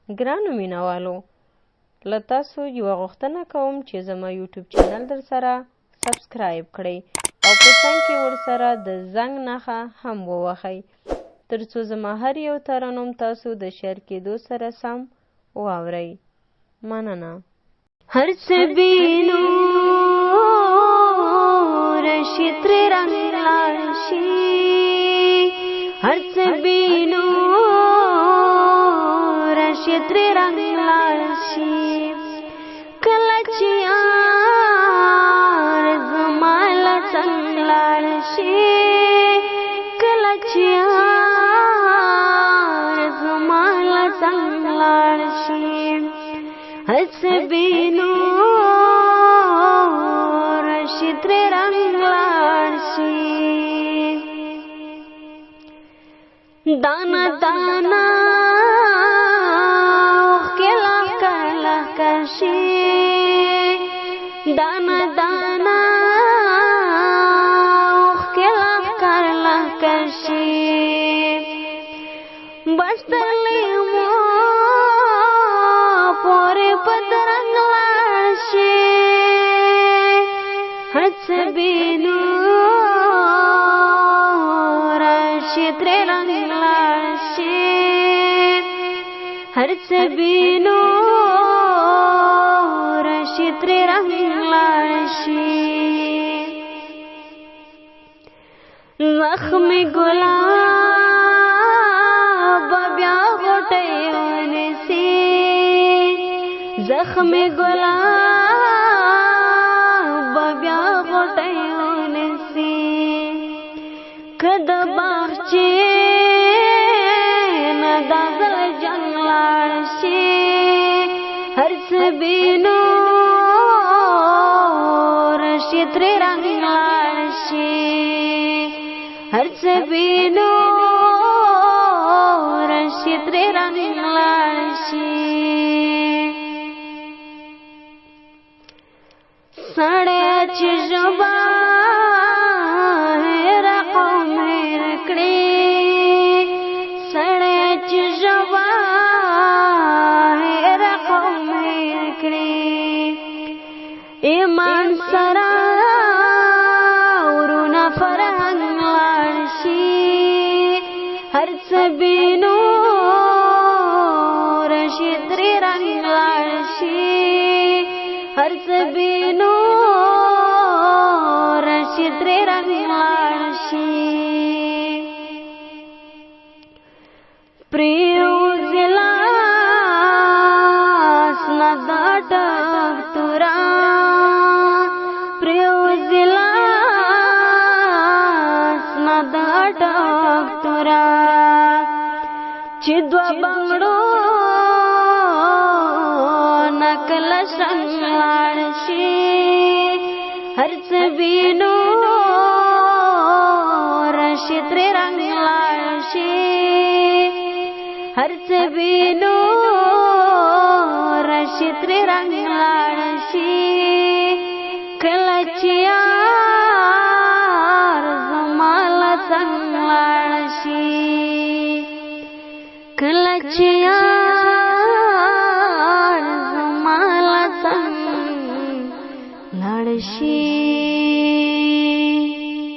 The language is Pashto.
ګرانو مینوالو، له تاسو یوه غوښتنه کوم چې زما یوټیوب چینل در سره سبسکرایب کړئ او په څنګ کې ورسره د زنګ نښه هم ووهئ تر څو زما هر یو ترنم تاسو د شیر کېدو سره سم واورئ. مننه. هر څه بینو رشي ترې رنګ لاړ شي، هر څه بینو رشي ترې رنګ لاړ شي، کله چې یار زما له څنګ لاړ شي، کله چې یار زما له څنګ لاړ شي، هر څه بینو رشي ترې رنګ لاړ شي. دانا دانا دانا دانا خلاف کر لکشی بستلی مو پوری پدرنگ لاشی، حس بینو راشی تری رنگ لاشی، حس بینو راشی تری رنگ زخمی گلاب بیا غوټۍ ونیسي، زخمی گلاب بیا غوټۍ ونیسي، که د باغچې نه دا ځل جنګ لاړ شي، هر څه بینو رشي ترې رنګ لاړ شي، هر څه بینو رشي ترې رنګ لاړ شي. سړی چې ژبه هېر قوم هېر کړي، سړی چې ژبه هېر قوم هېر کړي، ایمان سره ورونه فرهنګ لاړ شي، هر څه بینو رشي ترې رنګ لاړ شي، هر څه بینو رشي ترې رنګ لاړ شي. پرېوځي لاس نه دا ډک توره، پرېوځي لاس نه دا ډک توره، چې دوه بنګړو